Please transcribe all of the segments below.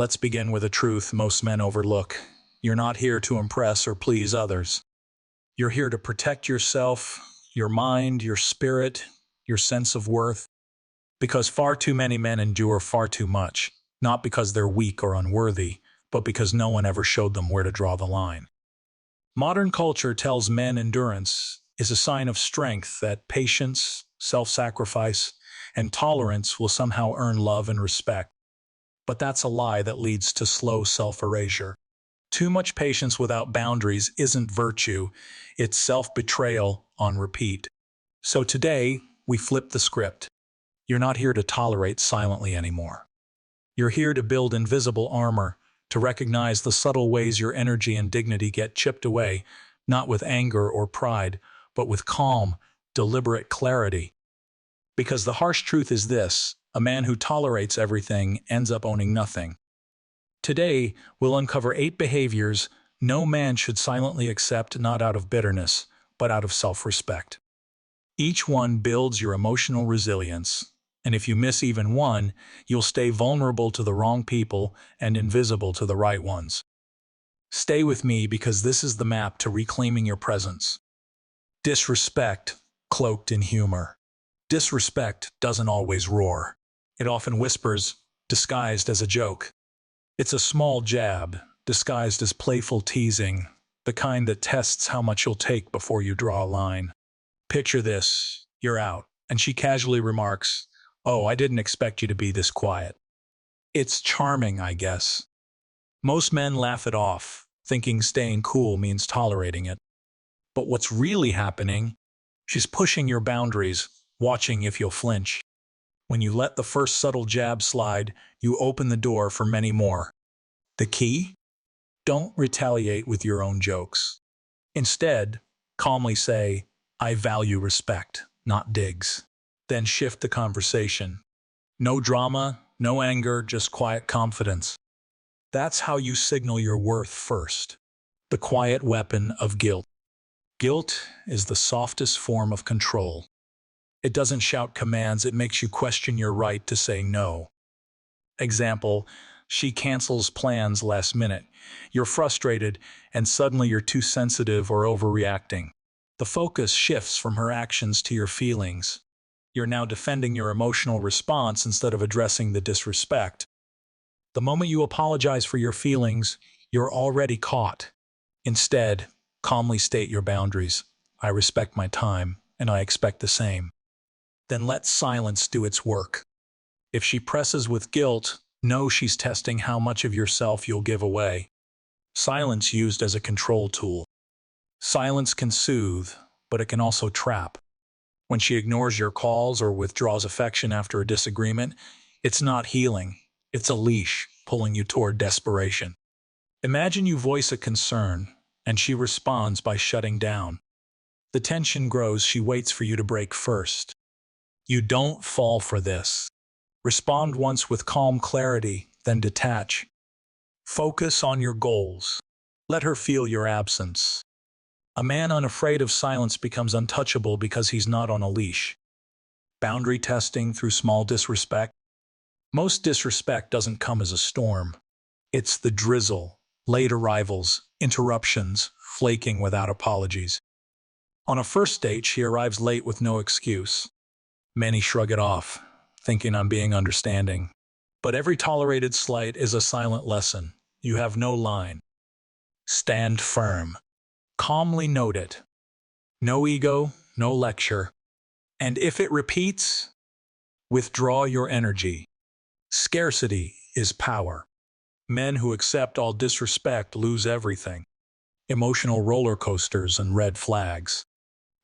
Let's begin with a truth most men overlook. You're not here to impress or please others. You're here to protect yourself, your mind, your spirit, your sense of worth. Because far too many men endure far too much, not because they're weak or unworthy, but because no one ever showed them where to draw the line. Modern culture tells men endurance is a sign of strength, that patience, self-sacrifice, and tolerance will somehow earn love and respect. But that's a lie that leads to slow self-erasure. Too much patience without boundaries isn't virtue, it's self-betrayal on repeat. So today, we flip the script. You're not here to tolerate silently anymore. You're here to build invisible armor, to recognize the subtle ways your energy and dignity get chipped away, not with anger or pride, but with calm, deliberate clarity. Because the harsh truth is this: a man who tolerates everything ends up owning nothing. Today, we'll uncover 8 behaviors no man should silently accept, not out of bitterness, but out of self-respect. Each one builds your emotional resilience, and if you miss even one, you'll stay vulnerable to the wrong people and invisible to the right ones. Stay with me, because this is the map to reclaiming your presence. Disrespect, cloaked in humor. Disrespect doesn't always roar. It often whispers, disguised as a joke. It's a small jab, disguised as playful teasing, the kind that tests how much you'll take before you draw a line. Picture this: you're out, and she casually remarks, "Oh, I didn't expect you to be this quiet." It's charming, I guess. Most men laugh it off, thinking staying cool means tolerating it. But what's really happening? She's pushing your boundaries, watching if you'll flinch. When you let the first subtle jab slide, you open the door for many more. The key? Don't retaliate with your own jokes. Instead, calmly say, "I value respect, not digs." Then shift the conversation. No drama, no anger, just quiet confidence. That's how you signal your worth first. The quiet weapon of guilt. Guilt is the softest form of control. It doesn't shout commands, it makes you question your right to say no. Example: she cancels plans last minute. You're frustrated, and suddenly you're too sensitive or overreacting. The focus shifts from her actions to your feelings. You're now defending your emotional response instead of addressing the disrespect. The moment you apologize for your feelings, you're already caught. Instead, calmly state your boundaries. "I respect my time, and I expect the same." Then let silence do its work. If she presses with guilt, know she's testing how much of yourself you'll give away. Silence used as a control tool. Silence can soothe, but it can also trap. When she ignores your calls or withdraws affection after a disagreement, it's not healing, it's a leash pulling you toward desperation. Imagine you voice a concern, and she responds by shutting down. The tension grows, she waits for you to break first. You don't fall for this. Respond once with calm clarity, then detach. Focus on your goals. Let her feel your absence. A man unafraid of silence becomes untouchable because he's not on a leash. Boundary testing through small disrespect. Most disrespect doesn't come as a storm. It's the drizzle, late arrivals, interruptions, flaking without apologies. On a first date, she arrives late with no excuse. Many shrug it off, thinking I'm being understanding. But every tolerated slight is a silent lesson. You have no line. Stand firm. Calmly note it. No ego, no lecture. And if it repeats, withdraw your energy. Scarcity is power. Men who accept all disrespect lose everything. Emotional roller coasters and red flags.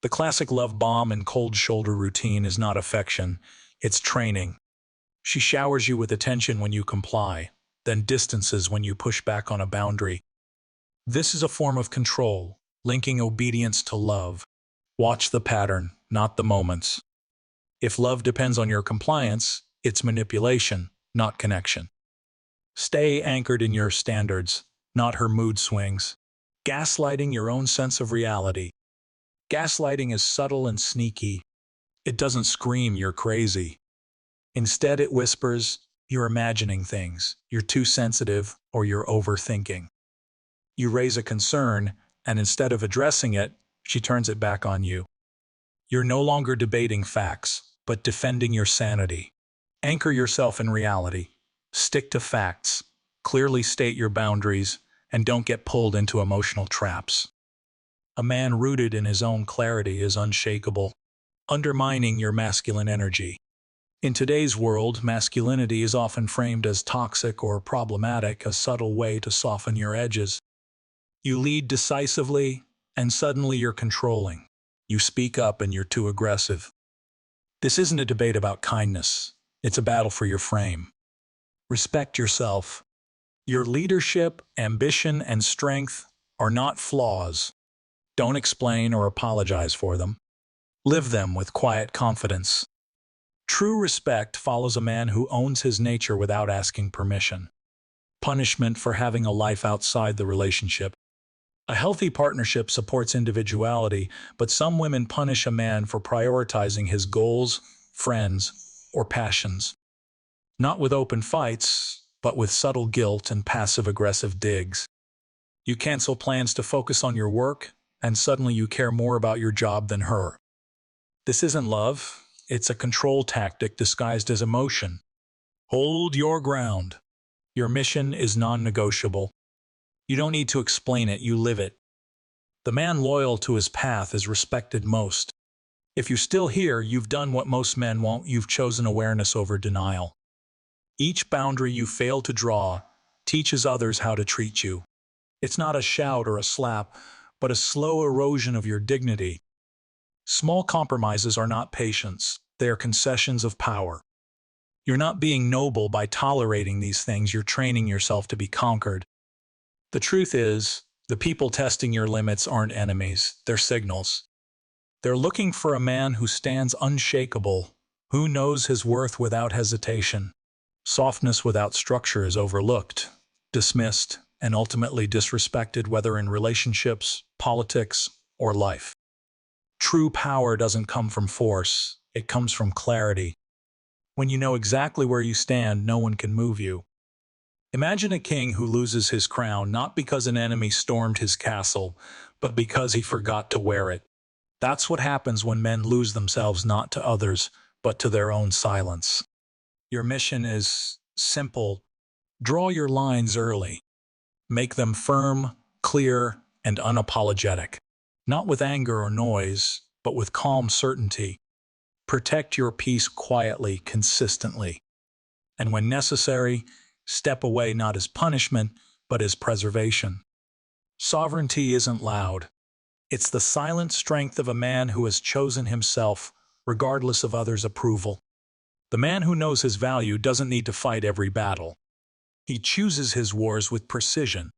The classic love bomb and cold shoulder routine is not affection, it's training. She showers you with attention when you comply, then distances when you push back on a boundary. This is a form of control, linking obedience to love. Watch the pattern, not the moments. If love depends on your compliance, it's manipulation, not connection. Stay anchored in your standards, not her mood swings. Gaslighting your own sense of reality. Gaslighting is subtle and sneaky. It doesn't scream "you're crazy." Instead, it whispers, You're imagining things, you're too sensitive, or you're overthinking. You raise a concern, and instead of addressing it, she turns it back on you. You're no longer debating facts, but defending your sanity. Anchor yourself in reality. Stick to facts. Clearly state your boundaries, and don't get pulled into emotional traps. A man rooted in his own clarity is unshakable, undermining your masculine energy. In today's world, masculinity is often framed as toxic or problematic, a subtle way to soften your edges. You lead decisively, and suddenly you're controlling. You speak up and you're too aggressive. This isn't a debate about kindness. It's a battle for your frame. Respect yourself. Your leadership, ambition, and strength are not flaws. Don't explain or apologize for them. Live them with quiet confidence. True respect follows a man who owns his nature without asking permission. Punishment for having a life outside the relationship. A healthy partnership supports individuality, but some women punish a man for prioritizing his goals, friends, or passions. Not with open fights, but with subtle guilt and passive-aggressive digs. You cancel plans to focus on your work, and suddenly you care more about your job than her. This isn't love, it's a control tactic disguised as emotion. Hold your ground. Your mission is non-negotiable. You don't need to explain it, you live it. The man loyal to his path is respected most. If you're still here, you've done what most men won't, you've chosen awareness over denial. Each boundary you fail to draw teaches others how to treat you. It's not a shout or a slap, but a slow erosion of your dignity. Small compromises are not patience, they are concessions of power. You're not being noble by tolerating these things, you're training yourself to be conquered. The truth is, the people testing your limits aren't enemies, they're signals. They're looking for a man who stands unshakable, who knows his worth without hesitation. Softness without structure is overlooked, dismissed, and ultimately disrespected, whether in relationships, politics, or life. True power doesn't come from force, it comes from clarity. When you know exactly where you stand, no one can move you. Imagine a king who loses his crown not because an enemy stormed his castle, but because he forgot to wear it. That's what happens when men lose themselves not to others, but to their own silence. Your mission is simple. Draw your lines early. Make them firm, clear, and unapologetic. Not with anger or noise, but with calm certainty. Protect your peace quietly, consistently. And when necessary, step away not as punishment, but as preservation. Sovereignty isn't loud. It's the silent strength of a man who has chosen himself, regardless of others' approval. The man who knows his value doesn't need to fight every battle. He chooses his wars with precision.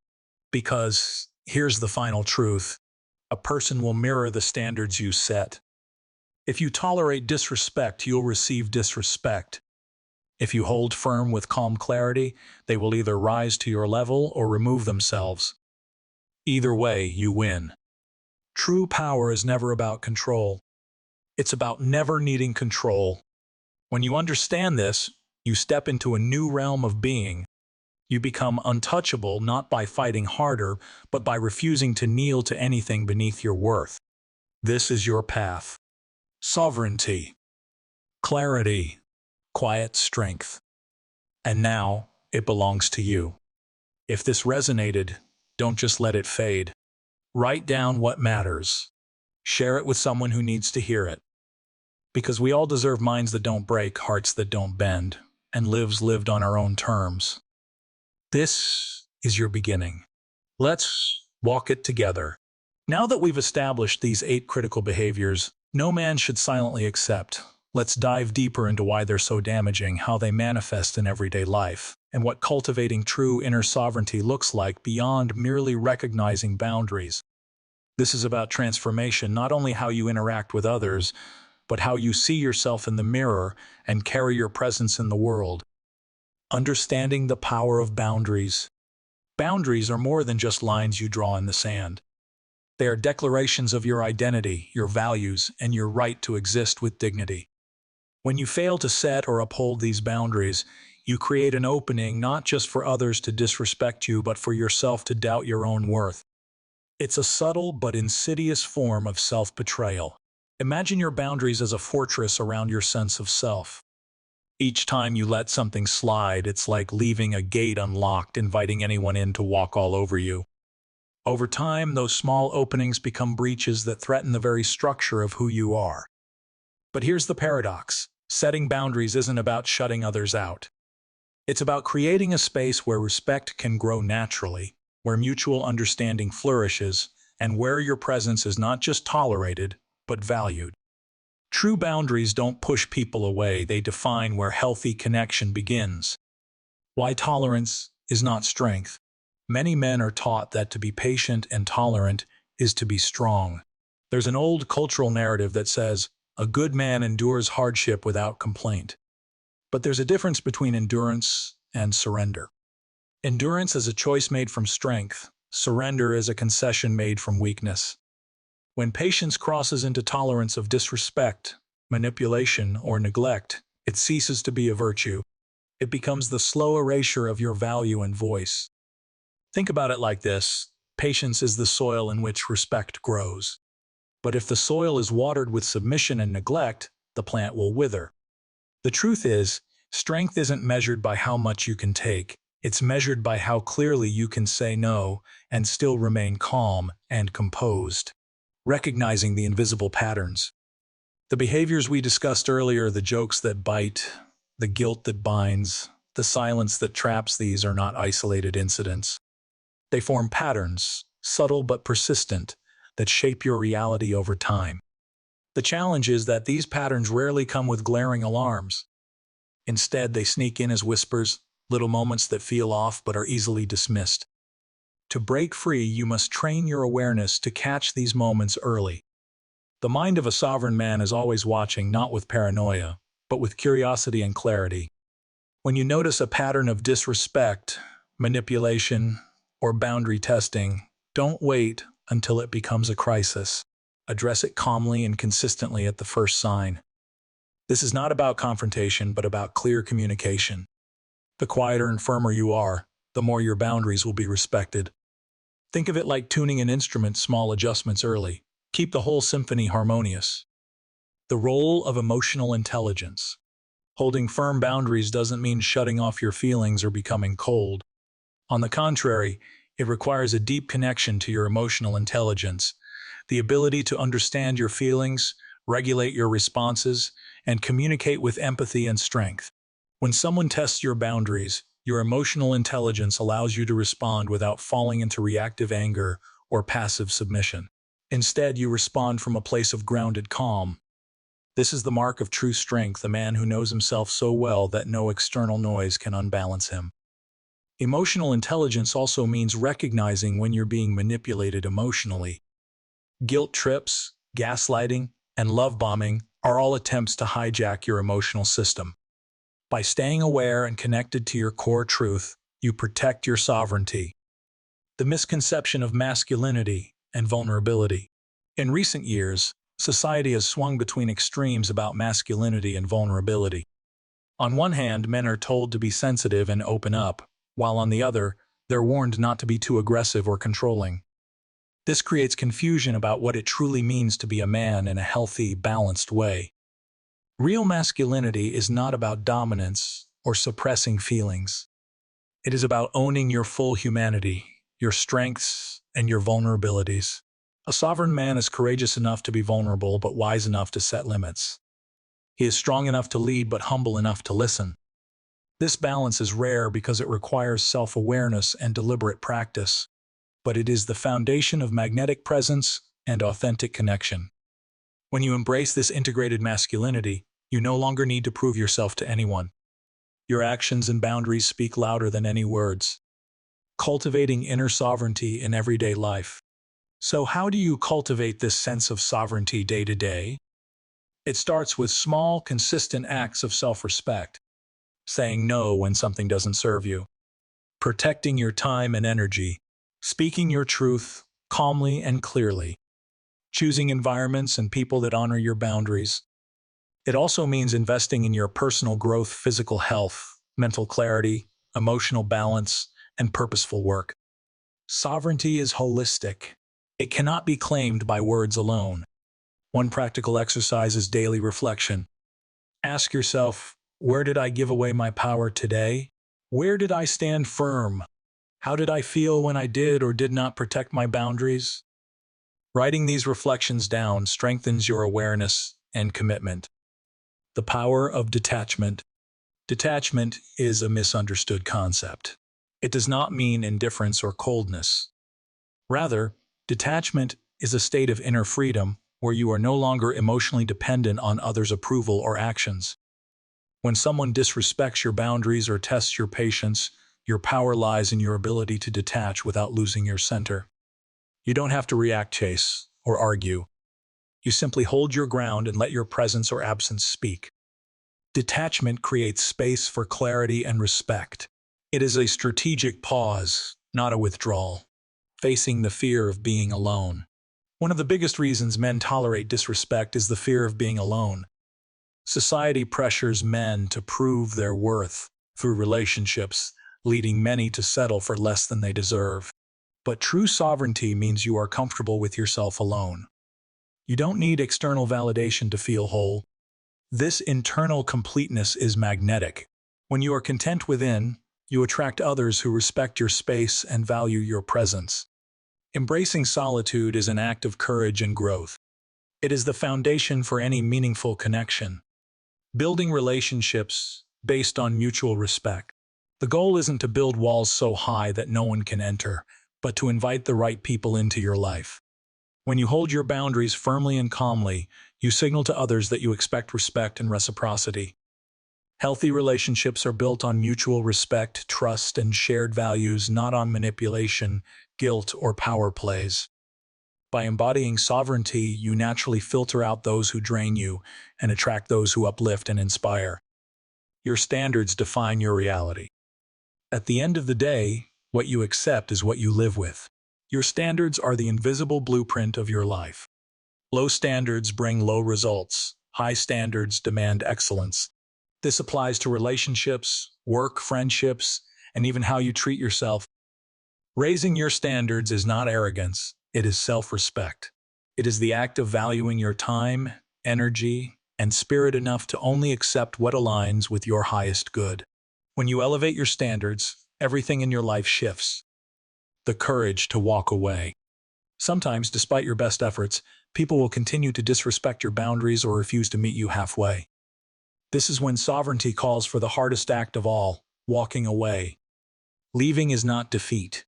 Because, here's the final truth, a person will mirror the standards you set. If you tolerate disrespect, you'll receive disrespect. If you hold firm with calm clarity, they will either rise to your level or remove themselves. Either way, you win. True power is never about control. It's about never needing control. When you understand this, you step into a new realm of being. You become untouchable not by fighting harder, but by refusing to kneel to anything beneath your worth. This is your path. Sovereignty, clarity, quiet strength. And now, it belongs to you. If this resonated, don't just let it fade. Write down what matters. Share it with someone who needs to hear it. Because we all deserve minds that don't break, hearts that don't bend, and lives lived on our own terms. This is your beginning. Let's walk it together. Now that we've established these 8 critical behaviors, no man should silently accept. Let's dive deeper into why they're so damaging, how they manifest in everyday life, and what cultivating true inner sovereignty looks like beyond merely recognizing boundaries. This is about transformation, not only how you interact with others, but how you see yourself in the mirror and carry your presence in the world. Understanding the power of boundaries. Boundaries are more than just lines you draw in the sand. They are declarations of your identity, your values, and your right to exist with dignity. When you fail to set or uphold these boundaries, You create an opening not just for others to disrespect you, but for yourself to doubt your own worth. It's a subtle but insidious form of self-betrayal. Imagine your boundaries as a fortress around your sense of self. Each time you let something slide, it's like leaving a gate unlocked, inviting anyone in to walk all over you. Over time, those small openings become breaches that threaten the very structure of who you are. But here's the paradox. Setting boundaries isn't about shutting others out. It's about creating a space where respect can grow naturally, where mutual understanding flourishes, and where your presence is not just tolerated, but valued. True boundaries don't push people away, they define where healthy connection begins. Why tolerance is not strength. Many men are taught that to be patient and tolerant is to be strong. There's an old cultural narrative that says, a good man endures hardship without complaint. But there's a difference between endurance and surrender. Endurance is a choice made from strength. Surrender is a concession made from weakness. When patience crosses into tolerance of disrespect, manipulation, or neglect, it ceases to be a virtue. It becomes the slow erasure of your value and voice. Think about it like this. Patience is the soil in which respect grows. But if the soil is watered with submission and neglect, the plant will wither. The truth is, strength isn't measured by how much you can take. It's measured by how clearly you can say no and still remain calm and composed. Recognizing the invisible patterns. The behaviors we discussed earlier, the jokes that bite, the guilt that binds, the silence that traps, these are not isolated incidents. They form patterns, subtle but persistent, that shape your reality over time. The challenge is that these patterns rarely come with glaring alarms. Instead, they sneak in as whispers, little moments that feel off but are easily dismissed. To break free, you must train your awareness to catch these moments early. The mind of a sovereign man is always watching, not with paranoia, but with curiosity and clarity. When you notice a pattern of disrespect, manipulation, or boundary testing, don't wait until it becomes a crisis. Address it calmly and consistently at the first sign. This is not about confrontation, but about clear communication. The quieter and firmer you are, the more your boundaries will be respected. Think of it like tuning an instrument, small adjustments early. Keep the whole symphony harmonious. The role of emotional intelligence. Holding firm boundaries doesn't mean shutting off your feelings or becoming cold. On the contrary, it requires a deep connection to your emotional intelligence, the ability to understand your feelings, regulate your responses, and communicate with empathy and strength. When someone tests your boundaries, your emotional intelligence allows you to respond without falling into reactive anger or passive submission. Instead, you respond from a place of grounded calm. This is the mark of true strength, a man who knows himself so well that no external noise can unbalance him. Emotional intelligence also means recognizing when you're being manipulated emotionally. Guilt trips, gaslighting, and love bombing are all attempts to hijack your emotional system. By staying aware and connected to your core truth, you protect your sovereignty. The misconception of masculinity and vulnerability. In recent years, society has swung between extremes about masculinity and vulnerability. On one hand, men are told to be sensitive and open up, while on the other, they're warned not to be too aggressive or controlling. This creates confusion about what it truly means to be a man in a healthy, balanced way. Real masculinity is not about dominance or suppressing feelings. It is about owning your full humanity, your strengths, and your vulnerabilities. A sovereign man is courageous enough to be vulnerable, but wise enough to set limits. He is strong enough to lead, but humble enough to listen. This balance is rare because it requires self-awareness and deliberate practice, but it is the foundation of magnetic presence and authentic connection. When you embrace this integrated masculinity, you no longer need to prove yourself to anyone. Your actions and boundaries speak louder than any words. Cultivating inner sovereignty in everyday life. So how do you cultivate this sense of sovereignty day to day? It starts with small, consistent acts of self-respect. Saying no when something doesn't serve you. Protecting your time and energy. Speaking your truth calmly and clearly. Choosing environments and people that honor your boundaries. It also means investing in your personal growth, physical health, mental clarity, emotional balance, and purposeful work. Sovereignty is holistic. It cannot be claimed by words alone. One practical exercise is daily reflection. Ask yourself, where did I give away my power today? Where did I stand firm? How did I feel when I did or did not protect my boundaries? Writing these reflections down strengthens your awareness and commitment. The power of detachment. Detachment is a misunderstood concept. It does not mean indifference or coldness. Rather, detachment is a state of inner freedom where you are no longer emotionally dependent on others' approval or actions. When someone disrespects your boundaries or tests your patience, your power lies in your ability to detach without losing your center. You don't have to react, chase, or argue. You simply hold your ground and let your presence or absence speak. Detachment creates space for clarity and respect. It is a strategic pause, not a withdrawal, facing the fear of being alone. One of the biggest reasons men tolerate disrespect is the fear of being alone. Society pressures men to prove their worth through relationships, leading many to settle for less than they deserve. But true sovereignty means you are comfortable with yourself alone. You don't need external validation to feel whole. This internal completeness is magnetic. When you are content within, you attract others who respect your space and value your presence. Embracing solitude is an act of courage and growth. It is the foundation for any meaningful connection. Building relationships based on mutual respect. The goal isn't to build walls so high that no one can enter, but to invite the right people into your life. When you hold your boundaries firmly and calmly, you signal to others that you expect respect and reciprocity. Healthy relationships are built on mutual respect, trust, and shared values, not on manipulation, guilt, or power plays. By embodying sovereignty, you naturally filter out those who drain you and attract those who uplift and inspire. Your standards define your reality. At the end of the day, what you accept is what you live with. Your standards are the invisible blueprint of your life. Low standards bring low results. High standards demand excellence. This applies to relationships, work, friendships, and even how you treat yourself. Raising your standards is not arrogance, it is self-respect. It is the act of valuing your time, energy, and spirit enough to only accept what aligns with your highest good. When you elevate your standards, everything in your life shifts. The courage to walk away. Sometimes, despite your best efforts, people will continue to disrespect your boundaries or refuse to meet you halfway. This is when sovereignty calls for the hardest act of all, walking away. Leaving is not defeat.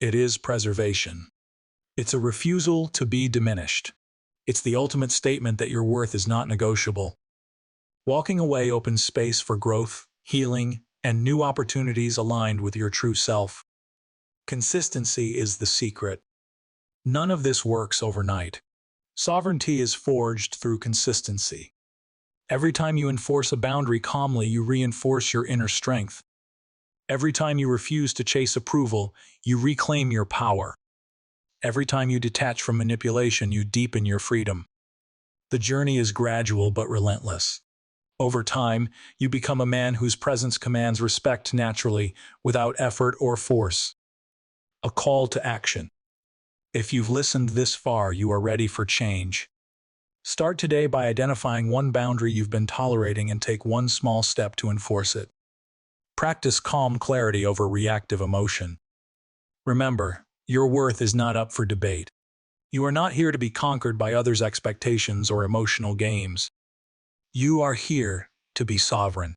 It is preservation. It's a refusal to be diminished. It's the ultimate statement that your worth is not negotiable. Walking away opens space for growth, healing, and new opportunities aligned with your true self. Consistency is the secret. None of this works overnight. Sovereignty is forged through consistency. Every time you enforce a boundary calmly, you reinforce your inner strength. Every time you refuse to chase approval, you reclaim your power. Every time you detach from manipulation, you deepen your freedom. The journey is gradual but relentless. Over time, you become a man whose presence commands respect naturally, without effort or force. A call to action. If you've listened this far, you are ready for change. Start today by identifying one boundary you've been tolerating and take one small step to enforce it. Practice calm clarity over reactive emotion. Remember, your worth is not up for debate. You are not here to be conquered by others' expectations or emotional games. You are here to be sovereign,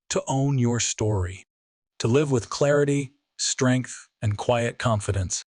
to own your story, to live with clarity, strength, and quiet confidence.